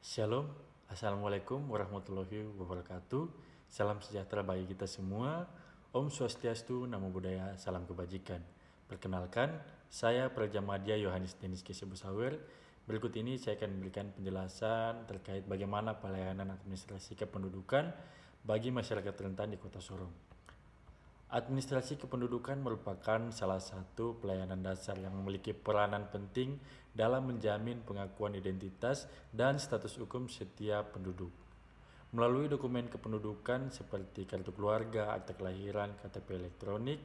Shalom, Assalamualaikum warahmatullahi wabarakatuh. Salam sejahtera bagi kita semua. Om Swastiastu, Namo Buddhaya, salam kebajikan. Perkenalkan, saya Praja Madya Yohanes Denis Kesebusawir. Berikut ini saya akan memberikan penjelasan terkait bagaimana pelayanan administrasi kependudukan bagi masyarakat rentan di Kota Sorong. Administrasi kependudukan merupakan salah satu pelayanan dasar yang memiliki peranan penting dalam menjamin pengakuan identitas dan status hukum setiap penduduk. Melalui dokumen kependudukan seperti kartu keluarga, akta kelahiran, KTP elektronik,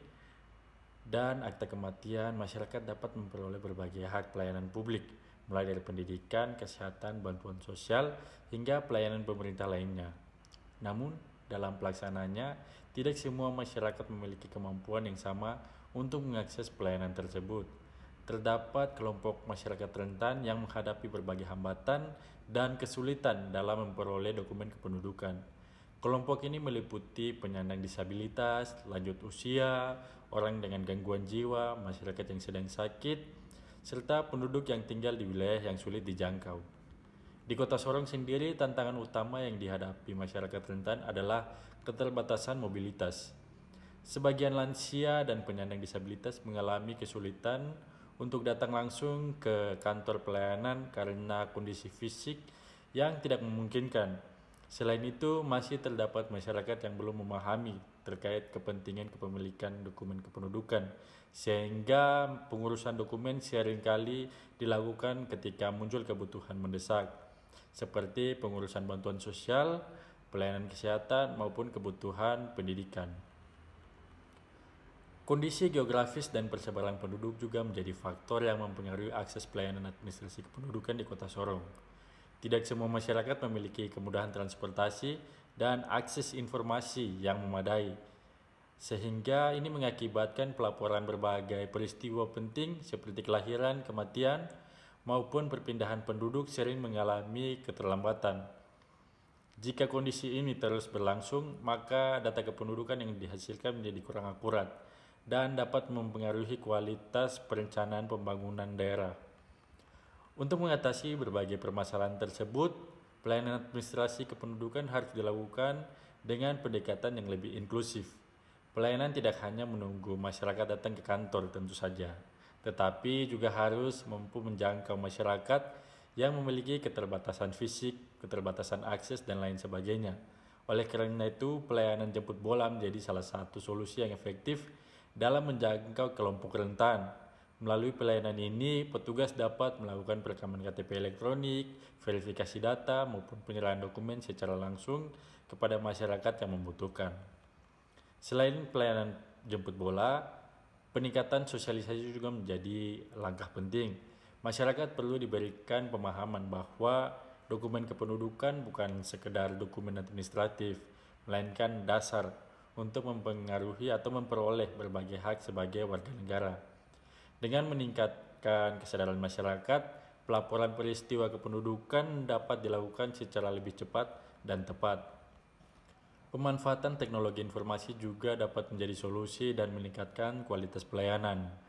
dan akta kematian, masyarakat dapat memperoleh berbagai hak pelayanan publik, mulai dari pendidikan, kesehatan, bantuan sosial, hingga pelayanan pemerintah lainnya. Namun, dalam pelaksanaannya, tidak semua masyarakat memiliki kemampuan yang sama untuk mengakses pelayanan tersebut. Terdapat kelompok masyarakat rentan yang menghadapi berbagai hambatan dan kesulitan dalam memperoleh dokumen kependudukan. Kelompok ini meliputi penyandang disabilitas, lanjut usia, orang dengan gangguan jiwa, masyarakat yang sedang sakit, serta penduduk yang tinggal di wilayah yang sulit dijangkau. Di Kota Sorong sendiri, tantangan utama yang dihadapi masyarakat rentan adalah keterbatasan mobilitas. Sebagian lansia dan penyandang disabilitas mengalami kesulitan untuk datang langsung ke kantor pelayanan karena kondisi fisik yang tidak memungkinkan. Selain itu, masih terdapat masyarakat yang belum memahami terkait kepentingan kepemilikan dokumen kependudukan, sehingga pengurusan dokumen seringkali dilakukan ketika muncul kebutuhan mendesak, seperti pengurusan bantuan sosial, pelayanan kesehatan, maupun kebutuhan pendidikan. Kondisi geografis dan persebaran penduduk juga menjadi faktor yang mempengaruhi akses pelayanan administrasi kependudukan di Kota Sorong. Tidak semua masyarakat memiliki kemudahan transportasi dan akses informasi yang memadai, sehingga ini mengakibatkan pelaporan berbagai peristiwa penting seperti kelahiran, kematian, maupun perpindahan penduduk sering mengalami keterlambatan. Jika kondisi ini terus berlangsung, maka data kependudukan yang dihasilkan menjadi kurang akurat dan dapat mempengaruhi kualitas perencanaan pembangunan daerah. Untuk mengatasi berbagai permasalahan tersebut, pelayanan administrasi kependudukan harus dilakukan dengan pendekatan yang lebih inklusif. Pelayanan tidak hanya menunggu masyarakat datang ke kantor tentu saja, tetapi juga harus mampu menjangkau masyarakat yang memiliki keterbatasan fisik, keterbatasan akses, dan lain sebagainya. Oleh karena itu, pelayanan jemput bola menjadi salah satu solusi yang efektif dalam menjangkau kelompok rentan. Melalui pelayanan ini, petugas dapat melakukan perekaman KTP elektronik, verifikasi data, maupun penyerahan dokumen secara langsung kepada masyarakat yang membutuhkan. Selain pelayanan jemput bola, peningkatan sosialisasi juga menjadi langkah penting. Masyarakat perlu diberikan pemahaman bahwa dokumen kependudukan bukan sekedar dokumen administratif, melainkan dasar untuk mempengaruhi atau memperoleh berbagai hak sebagai warga negara. Dengan meningkatkan kesadaran masyarakat, pelaporan peristiwa kependudukan dapat dilakukan secara lebih cepat dan tepat. Pemanfaatan teknologi informasi juga dapat menjadi solusi dan meningkatkan kualitas pelayanan.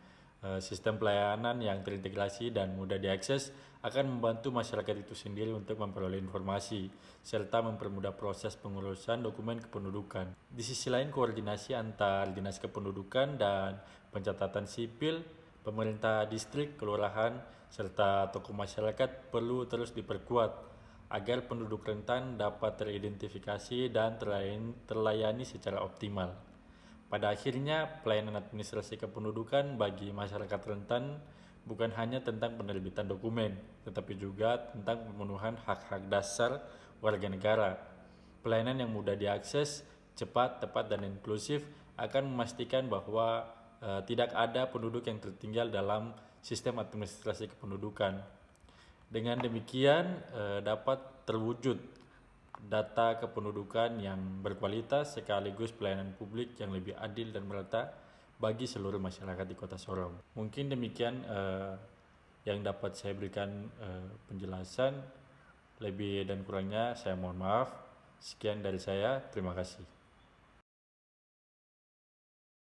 Sistem pelayanan yang terintegrasi dan mudah diakses akan membantu masyarakat itu sendiri untuk memperoleh informasi, serta mempermudah proses pengurusan dokumen kependudukan. Di sisi lain, koordinasi antar dinas kependudukan dan pencatatan sipil, pemerintah distrik, kelurahan, serta tokoh masyarakat perlu terus diperkuat agar penduduk rentan dapat teridentifikasi dan terlayani secara optimal. Pada akhirnya, pelayanan administrasi kependudukan bagi masyarakat rentan bukan hanya tentang penerbitan dokumen, tetapi juga tentang pemenuhan hak-hak dasar warga negara. Pelayanan yang mudah diakses, cepat, tepat, dan inklusif akan memastikan bahwa tidak ada penduduk yang tertinggal dalam sistem administrasi kependudukan. Dengan demikian, dapat terwujud data kependudukan yang berkualitas sekaligus pelayanan publik yang lebih adil dan merata bagi seluruh masyarakat di Kota Sorong. Mungkin demikian yang dapat saya berikan penjelasan. Lebih dan kurangnya saya mohon maaf. Sekian dari saya, terima kasih.